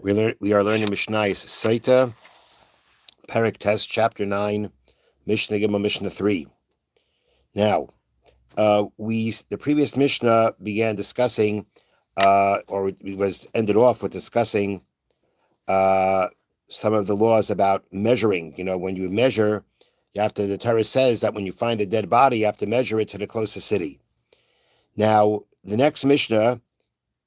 We are learning Mishna Sotah, Perek Test, Chapter 9, Mishnah Gimel, Mishnah 3. Now, the previous Mishnah began discussing, or it was ended off with discussing some of the laws about measuring. When you measure, the Torah says that when you find a dead body, you have to measure it to the closest city. Now, the next Mishnah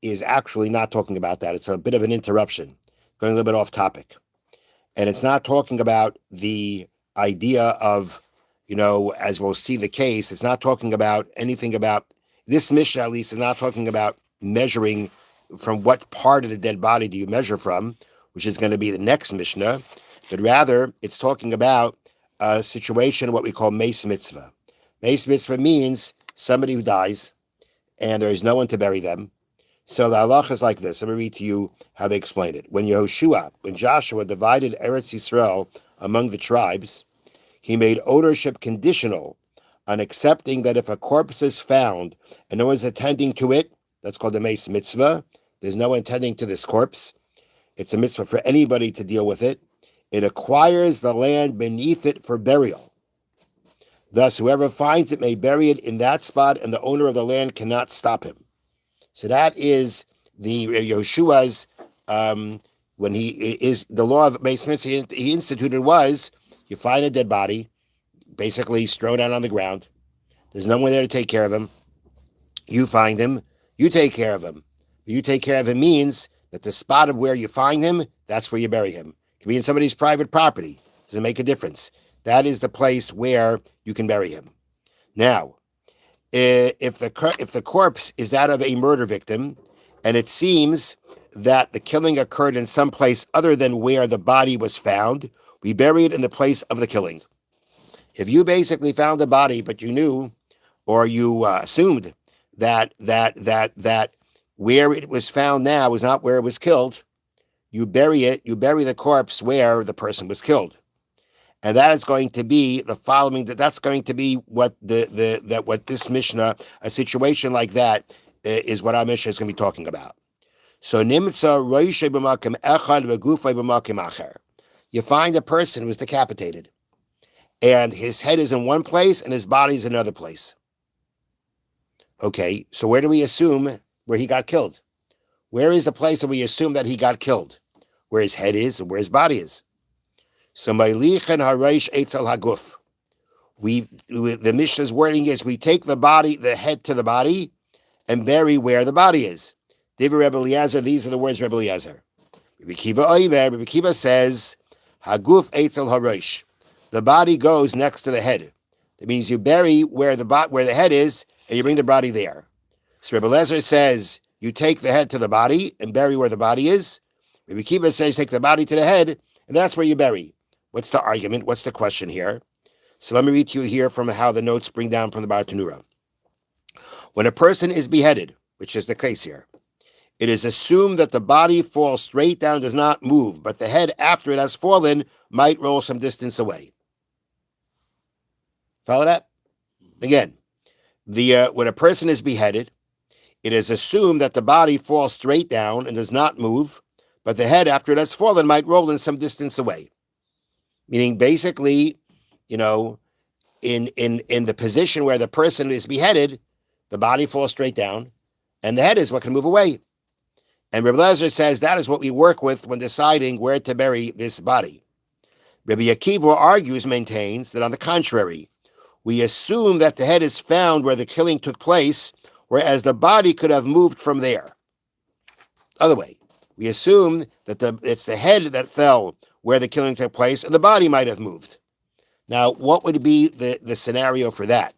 is actually not talking about that. It's a bit of an interruption, going a little bit off topic. And it's not talking about the idea of, as we'll see the case, it's not talking about anything about, this Mishnah at least is not talking about measuring from what part of the dead body do you measure from, which is going to be the next Mishnah, but rather it's talking about a situation, what we call Meis Mitzvah. Meis Mitzvah means somebody who dies and there is no one to bury them. So the halacha is like this. Let me read to you how they explain it. When Joshua divided Eretz Yisrael among the tribes, he made ownership conditional on accepting that if a corpse is found and no one's attending to it, that's called a meis mitzvah. There's no one attending to this corpse. It's a mitzvah for anybody to deal with it. It acquires the land beneath it for burial. Thus, whoever finds it may bury it in that spot, and the owner of the land cannot stop him. So that is the Yeshua's, when he is, the law of meis mitzvah he instituted was, you find a dead body, basically thrown out on the ground. There's no one there to take care of him. You find him, you take care of him. You take care of him means that the spot of where you find him, that's where you bury him. It can be in somebody's private property. Doesn't make a difference. That is the place where you can bury him. Now, if the corpse is that of a murder victim, and it seems that the killing occurred in some place other than where the body was found, we bury it in the place of the killing. If you basically found a body, but you knew or you assumed that where it was found now was not where it was killed, you bury it. You bury the corpse where the person was killed. And that is going to be the following. That's going to be what what this Mishnah, a situation like that, is what our Mishnah is going to be talking about. So nimtza roishe b'makom echad v'gufay b'makom acher. You find a person who was decapitated, and his head is in one place and his body is in another place. Okay, so where do we assume where he got killed? Where is the place that we assume that he got killed? Where his head is and where his body is. So Ma'lichen Haraish Eitzel Haguf. The Mishnah's wording is we take the head to the body, and bury where the body is. David Rebbe Eliezer, these are the words of Rebbe Eliezer. Rebbe Kiva says, Haguf Eitzel Haraish. The body goes next to the head. That means you bury where the head is, and you bring the body there. So Rebbe Eliezer says you take the head to the body and bury where the body is. Rebbe Kiva says take the body to the head, and that's where you bury. What's the argument? What's the question here? So let me read to you here from how the notes bring down from the Bartanura. When a person is beheaded, which is the case here, it is assumed that the body falls straight down and does not move, but the head, after it has fallen, might roll some distance away. Follow that? Again, when a person is beheaded, it is assumed that the body falls straight down and does not move, but the head, after it has fallen, might roll in some distance away. Meaning, basically, in the position where the person is beheaded, the body falls straight down, and the head is what can move away. And Rebbe Eliezer says that is what we work with when deciding where to bury this body. Rebbe Akiva maintains that on the contrary, we assume that the head is found where the killing took place, whereas the body could have moved from there. Other way, we assume that it's the head that fell where the killing took place, and the body might have moved. Now, what would be the scenario for that?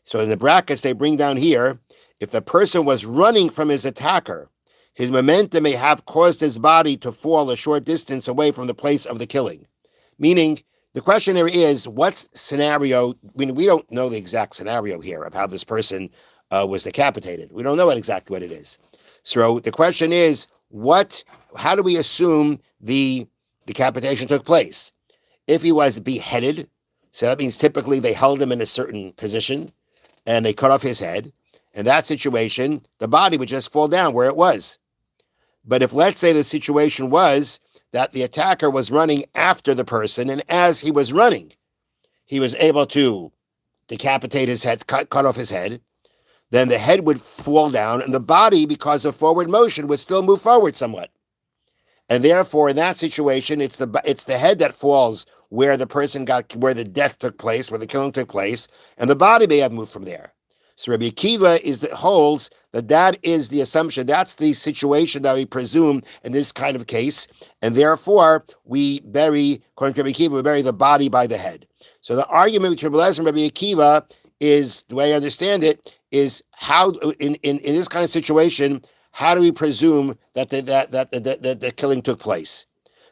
So in the brackets they bring down here, if the person was running from his attacker, his momentum may have caused his body to fall a short distance away from the place of the killing. Meaning, the question here is, what scenario, we don't know the exact scenario here of how this person was decapitated. We don't know exactly what it is. So the question is, how do we assume the decapitation took place? If he was beheaded, so that means typically they held him in a certain position and they cut off his head. In that situation, the body would just fall down where it was. But if, let's say, the situation was that the attacker was running after the person, and as he was running, he was able to decapitate his head, cut off his head, then the head would fall down, and the body, because of forward motion, would still move forward somewhat. And therefore, in that situation, it's the head that falls where the person where the death took place, where the killing took place, and the body may have moved from there. So Rabbi Akiva holds that is the assumption, that's the situation that we presume in this kind of case, and therefore we bury, according to Rabbi Akiva, we bury the body by the head. So the argument between Rabbi Eliezer and Rabbi Akiva is, the way I understand it, is how in this kind of situation, how do we presume that the killing took place?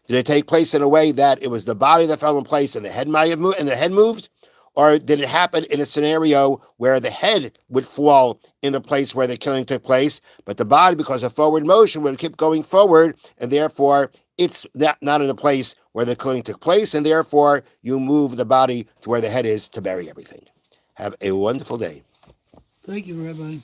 Did it take place in a way that it was the body that fell in place and the head might have moved, and the head moved? Or did it happen in a scenario where the head would fall in the place where the killing took place, but the body, because of forward motion, would keep going forward, and therefore it's not in the place where the killing took place, and therefore you move the body to where the head is to bury everything. Have a wonderful day. Thank you, Rabbi.